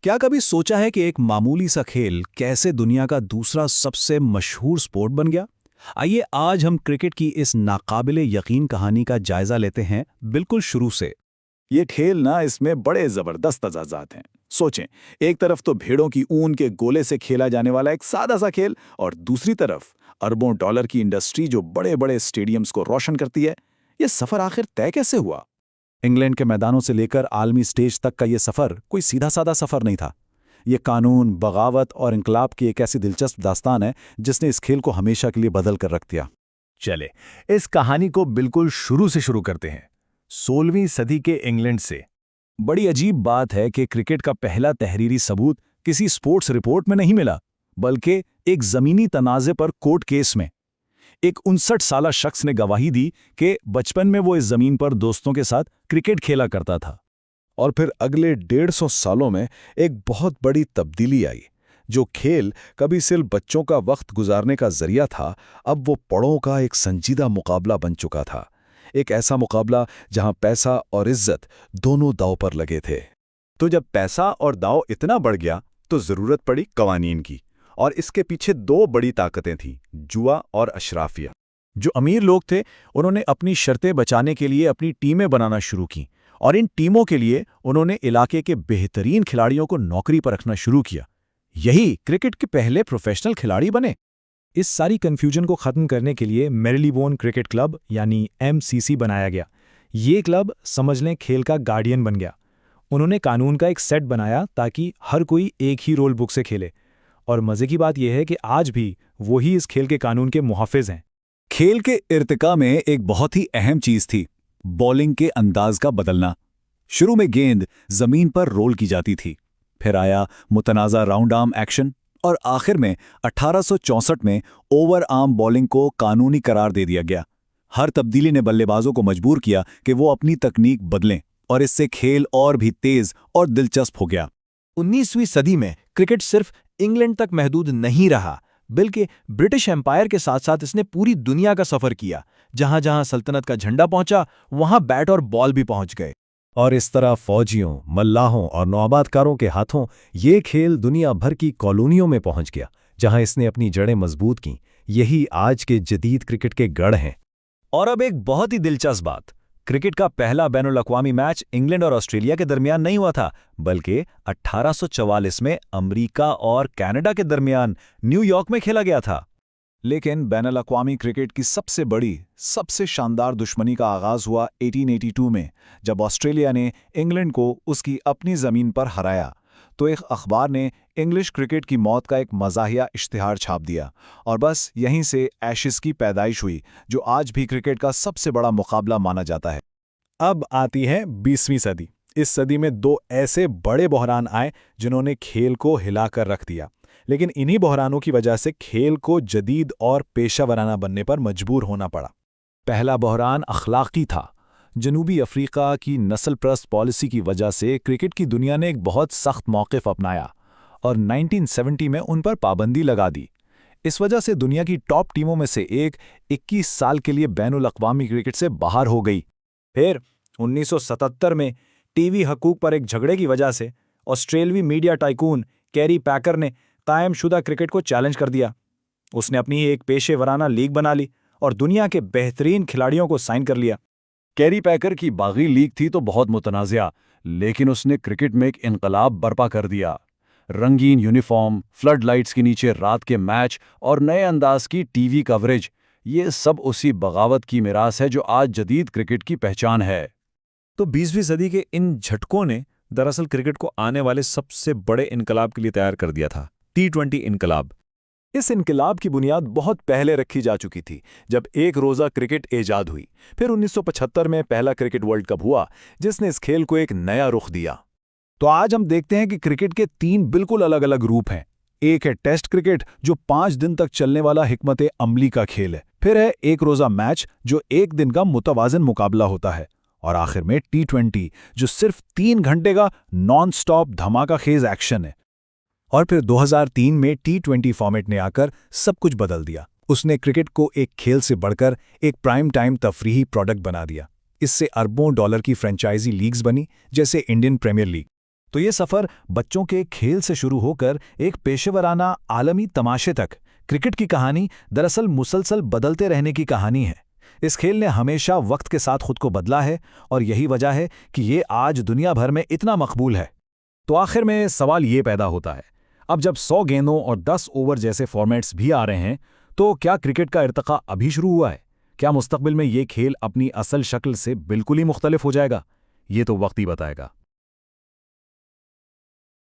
क्या कभी सोचा है कि एक मामूली सा खेल कैसे दुनिया का दूसरा सबसे मशहूर स्पोर्ट बन गया? आइए आज हम क्रिकेट की इस नाकाबिले यकीन कहानी का जायजा लेते हैं बिल्कुल शुरू से। ये खेल ना इसमें बड़े जबरदस्त तजाजात हैं। सोचें, एक तरफ तो भेड़ों की ऊन के गोले से खेला जाने वाला एक सादा सा खेल और दूसरी तरफ अरबों डॉलर की इंडस्ट्री जो बड़े बड़े स्टेडियम्स को रोशन करती है। ये सफर आखिर तय कैसे हुआ? इंग्लैंड के मैदानों से लेकर आलमी स्टेज तक का ये सफर कोई सीधा साधा सफर नहीं था। ये कानून, बगावत और इंकलाब की एक ऐसी दिलचस्प दास्तान है जिसने इस खेल को हमेशा के लिए बदल कर रख दिया। चले इस कहानी को बिल्कुल शुरू से शुरू करते हैं, 16वीं सदी के इंग्लैंड से। बड़ी अजीब बात है कि क्रिकेट का पहला तहरीरी सबूत किसी स्पोर्ट्स रिपोर्ट में नहीं मिला, बल्कि एक जमीनी तनाज़े पर कोर्ट केस में। एक 59 साला शख्स ने गवाही दी कि बचपन में वो इस जमीन पर दोस्तों के साथ क्रिकेट खेला करता था। और फिर अगले 150 सालों में एक बहुत बड़ी तब्दीली आई। जो खेल कभी सिर्फ बच्चों का वक्त गुजारने का जरिया था, अब वो पड़ों का एक संजीदा मुकाबला बन चुका था। एक ऐसा मुकाबला जहां पैसा और इज्जत दोनों दांव पर लगे थे। तो जब पैसा और दांव इतना बढ़ गया तो जरूरत पड़ी कवानीन की, और इसके पीछे दो बड़ी ताकतें थीं, जुआ और अशराफिया। जो अमीर लोग थे उन्होंने अपनी शर्तें बचाने के लिए अपनी टीमें बनाना शुरू की, और इन टीमों के लिए उन्होंने इलाके के बेहतरीन खिलाड़ियों को नौकरी पर रखना शुरू किया। यही क्रिकेट के पहले प्रोफेशनल खिलाड़ी बने। इस सारी कन्फ्यूजन को खत्म करने के लिए मेरिलीबोन क्रिकेट क्लब यानी MCC बनाया गया। ये क्लब समझ लें खेल का गार्डियन बन गया। उन्होंने कानून का एक सेट बनाया ताकि हर कोई एक ही रोल बुक से खेले। और मजे की बात यह है कि आज भी वही इस खेल के कानून के मुहाफिज हैं। खेल के इर्तिका में एक बहुत ही अहम चीज थी, बॉलिंग के अंदाज का बदलना। शुरू में गेंद जमीन पर रोल की जाती थी, फिर आया मुतनाज़ा राउंड आर्म एक्शन, और आखिर में 1864 में ओवर आर्म बॉलिंग को कानूनी करार दे दिया गया। हर तब्दीली ने बल्लेबाजों को मजबूर किया कि वो अपनी तकनीक बदलें, और इससे खेल और भी तेज और दिलचस्प हो गया। 19वीं सदी में क्रिकेट सिर्फ इंग्लैंड तक महदूद नहीं रहा, बल्कि ब्रिटिश एम्पायर के साथ साथ इसने पूरी दुनिया का सफर किया। जहां जहां सल्तनत का झंडा पहुंचा, वहां बैट और बॉल भी पहुंच गए। और इस तरह फौजियों, मल्लाहों और नौआबादकारों के हाथों ये खेल दुनिया भर की कॉलोनियों में पहुंच गया, जहां इसने अपनी जड़ें मजबूत की। यही आज के जदीद क्रिकेट के गढ़ हैं। और अब एक बहुत ही दिलचस्प बात, क्रिकेट का पहला बैनुल-अक़वामी मैच इंग्लैंड और ऑस्ट्रेलिया के दरमियान नहीं हुआ था, बल्कि 1844 में अमेरिका और कनाडा के दरमियान न्यूयॉर्क में खेला गया था। लेकिन बैनुल-अक़वामी क्रिकेट की सबसे बड़ी, सबसे शानदार दुश्मनी का आगाज हुआ 1882 में, जब ऑस्ट्रेलिया ने इंग्लैंड को उसकी अपनी जमीन पर हराया। तो एक अखबार ने इंग्लिश क्रिकेट की मौत का एक मज़ाहिया इश्तिहार छाप दिया, और बस यहीं से एशेज़ की पैदाइश हुई, जो आज भी क्रिकेट का सबसे बड़ा मुकाबला माना जाता है। अब आती है 20वीं सदी। इस सदी में दो ऐसे बड़े बहरान आए जिन्होंने खेल को हिलाकर रख दिया। लेकिन इन्हीं बहरानों की वजह से खेल को जदीद और पेशा वराना बनने पर मजबूर होना पड़ा। पहला बहरान अखलाकी था। जनूबी अफ्रीका की नस्ल परस्त पॉलिसी की वजह से क्रिकेट की दुनिया ने एक बहुत सख्त मौक़िफ़ अपनाया और 1970 में उन पर पाबंदी लगा दी। इस वजह से दुनिया की टॉप टीमों में से एक 21 साल के लिए बैनुल-अक़वामी क्रिकेट से बाहर हो गई। फिर 1977 में टीवी हकूक़ पर एक झगड़े की वजह से ऑस्ट्रेलवी मीडिया टाइकून कैरी पैकर ने कायमशुदा क्रिकेट को चैलेंज कर दिया। उसने अपनी एक पेशे वराना लीग बना ली और दुनिया के बेहतरीन खिलाड़ियों को साइन कर लिया। कैरी पैकर की बागी लीग थी तो बहुत मुतनाज़िया, लेकिन उसने क्रिकेट में एक इनकलाब बर्पा कर दिया। रंगीन यूनिफॉर्म, फ्लड लाइट्स के नीचे रात के मैच और नए अंदाज की टीवी कवरेज, ये सब उसी बगावत की मिरास है जो आज जदीद क्रिकेट की पहचान है। तो 20वीं सदी के इन झटकों ने दरअसल क्रिकेट को आने वाले सबसे बड़े इनकलाब के लिए तैयार कर दिया था, T20 इनकलाब। इस इनकलाब की बुनियाद बहुत पहले रखी जा चुकी थी, जब एक रोज़ा क्रिकेट ईजाद हुई। फिर 1975 में पहला क्रिकेट वर्ल्ड कप हुआ, जिसने इस खेल को एक नया रुख दिया। तो आज हम देखते हैं कि क्रिकेट के 3 बिल्कुल अलग अलग रूप हैं। एक है टेस्ट क्रिकेट, जो 5 दिन तक चलने वाला हिकमत अमली का खेल है। फिर है एक रोज़ा मैच, जो 1 दिन का मुतवाज़न मुकाबला होता है। और आखिर में T20, जो सिर्फ 3 घंटे का नॉन स्टॉप धमाका खेज एक्शन है। और फिर 2003 में T20 फॉर्मेट ने आकर सब कुछ बदल दिया। उसने क्रिकेट को एक खेल से बढ़कर एक प्राइम टाइम तफरीही प्रोडक्ट बना दिया। इससे अरबों डॉलर की फ्रेंचाइजी लीग्स बनी, जैसे इंडियन प्रीमियर लीग। तो ये सफ़र बच्चों के खेल से शुरू होकर एक पेशेवराना आलमी तमाशे तक, क्रिकेट की कहानी दरअसल मुसलसल बदलते रहने की कहानी है। इस खेल ने हमेशा वक्त के साथ खुद को बदला है और यही वजह है कि ये आज दुनिया भर में इतना मकबूल है। तो आखिर में सवाल ये पैदा होता है, अब जब 100 गेंदों और 10 ओवर जैसे फॉर्मेट्स भी आ रहे हैं, तो क्या क्रिकेट का इर्तिका अभी शुरू हुआ है? क्या मुस्तकबिल में ये खेल अपनी असल शक्ल से बिल्कुल ही मुख्तलिफ हो जाएगा? ये तो वक्त ही बताएगा।